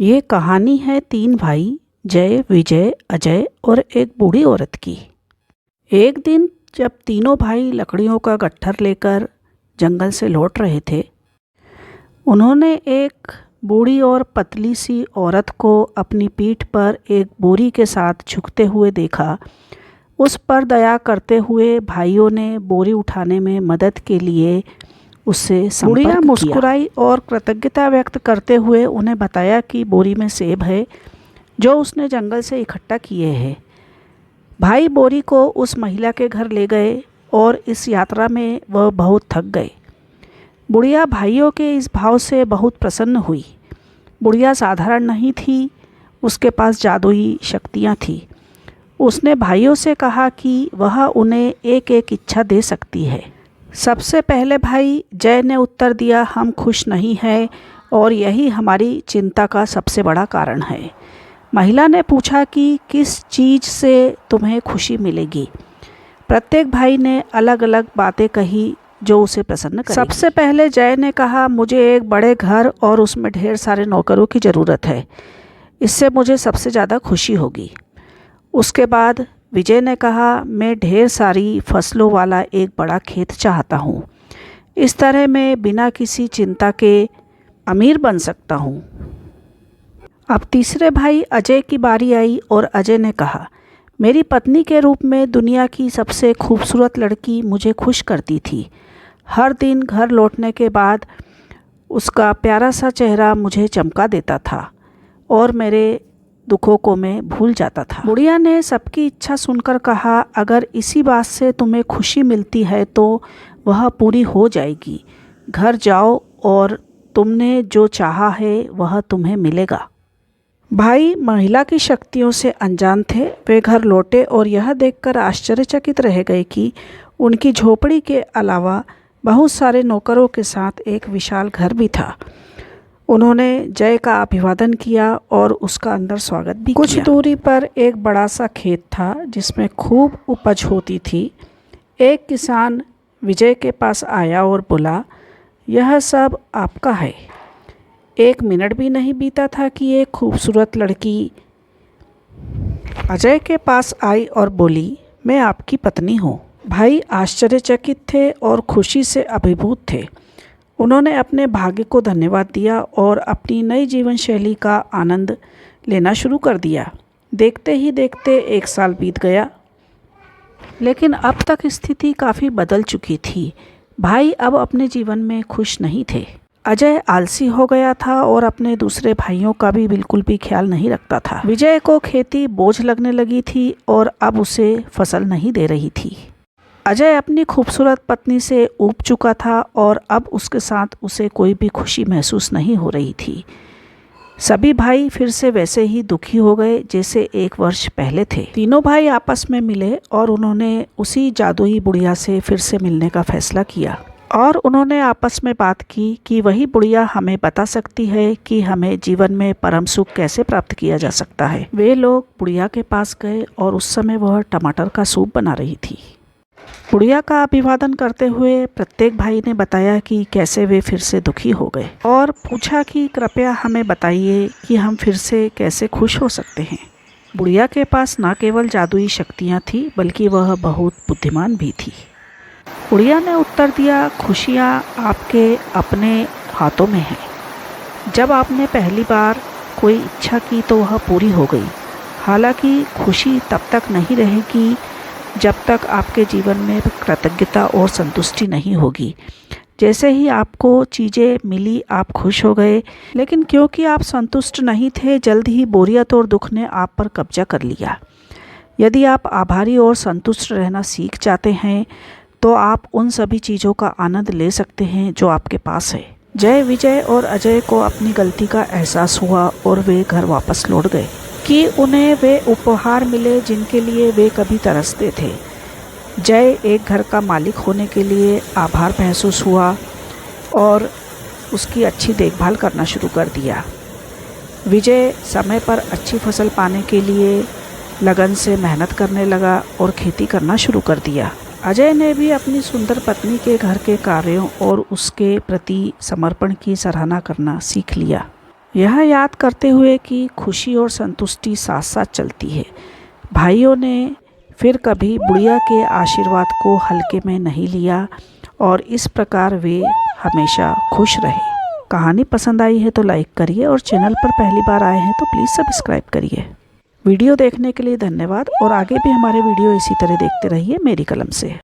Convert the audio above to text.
ये कहानी है तीन भाई जय, विजय, अजय और एक बूढ़ी औरत की। एक दिन जब तीनों भाई लकड़ियों का गट्ठर लेकर जंगल से लौट रहे थे, उन्होंने एक बूढ़ी और पतली सी औरत को अपनी पीठ पर एक बोरी के साथ झुकते हुए देखा। उस पर दया करते हुए भाइयों ने बोरी उठाने में मदद के लिए उससे संपर्क किया। मुस्कुराई और कृतज्ञता व्यक्त करते हुए उन्हें बताया कि बोरी में सेब है जो उसने जंगल से इकट्ठा किए हैं। भाई बोरी को उस महिला के घर ले गए और इस यात्रा में वह बहुत थक गए। बुढ़िया भाइयों के इस भाव से बहुत प्रसन्न हुई। बुढ़िया साधारण नहीं थी, उसके पास जादुई शक्तियाँ थीं। उसने भाइयों से कहा कि वह उन्हें एक एक इच्छा दे सकती है। सबसे पहले भाई जय ने उत्तर दिया, हम खुश नहीं हैं और यही हमारी चिंता का सबसे बड़ा कारण है। महिला ने पूछा कि किस चीज़ से तुम्हें खुशी मिलेगी। प्रत्येक भाई ने अलग अलग बातें कही जो उसे प्रसन्न करेगी। सबसे पहले जय ने कहा, मुझे एक बड़े घर और उसमें ढेर सारे नौकरों की ज़रूरत है, इससे मुझे सबसे ज़्यादा खुशी होगी। उसके बाद विजय ने कहा, मैं ढेर सारी फसलों वाला एक बड़ा खेत चाहता हूँ, इस तरह मैं बिना किसी चिंता के अमीर बन सकता हूँ। अब तीसरे भाई अजय की बारी आई और अजय ने कहा, मेरी पत्नी के रूप में दुनिया की सबसे खूबसूरत लड़की मुझे खुश करती थी। हर दिन घर लौटने के बाद उसका प्यारा सा चेहरा मुझे चमका देता था और मेरे दुखों को मैं भूल जाता था। बुढ़िया ने सबकी इच्छा सुनकर कहा, अगर इसी बात से तुम्हें खुशी मिलती है तो वह पूरी हो जाएगी। घर जाओ और तुमने जो चाहा है वह तुम्हें मिलेगा। भाई महिला की शक्तियों से अनजान थे। वे घर लौटे और यह देखकर आश्चर्यचकित रह गए कि उनकी झोपड़ी के अलावा बहुत सारे नौकरों के साथ एक विशाल घर भी था। उन्होंने जय का अभिवादन किया और उसका अंदर स्वागत भी किया। कुछ दूरी पर एक बड़ा सा खेत था जिसमें खूब उपज होती थी। एक किसान विजय के पास आया और बोला, यह सब आपका है। एक मिनट भी नहीं बीता था कि एक खूबसूरत लड़की अजय के पास आई और बोली, मैं आपकी पत्नी हूँ। भाई आश्चर्यचकित थे और खुशी से अभिभूत थे। उन्होंने अपने भाग्य को धन्यवाद दिया और अपनी नई जीवन शैली का आनंद लेना शुरू कर दिया। देखते ही देखते एक साल बीत गया, लेकिन अब तक स्थिति काफ़ी बदल चुकी थी। भाई अब अपने जीवन में खुश नहीं थे। अजय आलसी हो गया था और अपने दूसरे भाइयों का भी बिल्कुल भी ख्याल नहीं रखता था। विजय को खेती बोझ लगने लगी थी और अब उसे फसल नहीं दे रही थी। अजय अपनी खूबसूरत पत्नी से ऊब चुका था और अब उसके साथ उसे कोई भी खुशी महसूस नहीं हो रही थी। सभी भाई फिर से वैसे ही दुखी हो गए जैसे एक वर्ष पहले थे। तीनों भाई आपस में मिले और उन्होंने उसी जादुई बुढ़िया से फिर से मिलने का फैसला किया और उन्होंने आपस में बात की कि वही बुढ़िया हमें बता सकती है कि हमें जीवन में परम सुख कैसे प्राप्त किया जा सकता है। वे लोग बुढ़िया के पास गए और उस समय वह टमाटर का सूप बना रही थी। बुढ़िया का अभिवादन करते हुए प्रत्येक भाई ने बताया कि कैसे वे फिर से दुखी हो गए और पूछा कि कृपया हमें बताइए कि हम फिर से कैसे खुश हो सकते हैं। बुढ़िया के पास न केवल जादुई शक्तियाँ थीं बल्कि वह बहुत बुद्धिमान भी थी। बुढ़िया ने उत्तर दिया, खुशियाँ आपके अपने हाथों में हैं। जब आपने पहली बार कोई इच्छा की तो वह पूरी हो गई। हालांकि खुशी तब तक नहीं रहेगी जब तक आपके जीवन में कृतज्ञता और संतुष्टि नहीं होगी। जैसे ही आपको चीज़ें मिली आप खुश हो गए, लेकिन क्योंकि आप संतुष्ट नहीं थे, जल्द ही बोरियत और दुख ने आप पर कब्जा कर लिया। यदि आप आभारी और संतुष्ट रहना सीख जाते हैं तो आप उन सभी चीज़ों का आनंद ले सकते हैं जो आपके पास है। जय, विजय और अजय को अपनी गलती का एहसास हुआ और वे घर वापस लौट गए कि उन्हें वे उपहार मिले जिनके लिए वे कभी तरसते थे। जय एक घर का मालिक होने के लिए आभार महसूस हुआ और उसकी अच्छी देखभाल करना शुरू कर दिया। विजय समय पर अच्छी फसल पाने के लिए लगन से मेहनत करने लगा और खेती करना शुरू कर दिया। अजय ने भी अपनी सुंदर पत्नी के घर के कार्यों और उसके प्रति समर्पण की सराहना करना सीख लिया। यह याद करते हुए कि खुशी और संतुष्टि साथ साथ चलती है, भाइयों ने फिर कभी बुढ़िया के आशीर्वाद को हल्के में नहीं लिया और इस प्रकार वे हमेशा खुश रहे। कहानी पसंद आई है तो लाइक करिए और चैनल पर पहली बार आए हैं तो प्लीज़ सब्सक्राइब करिए। वीडियो देखने के लिए धन्यवाद और आगे भी हमारे वीडियो इसी तरह देखते रहिए मेरी कलम से।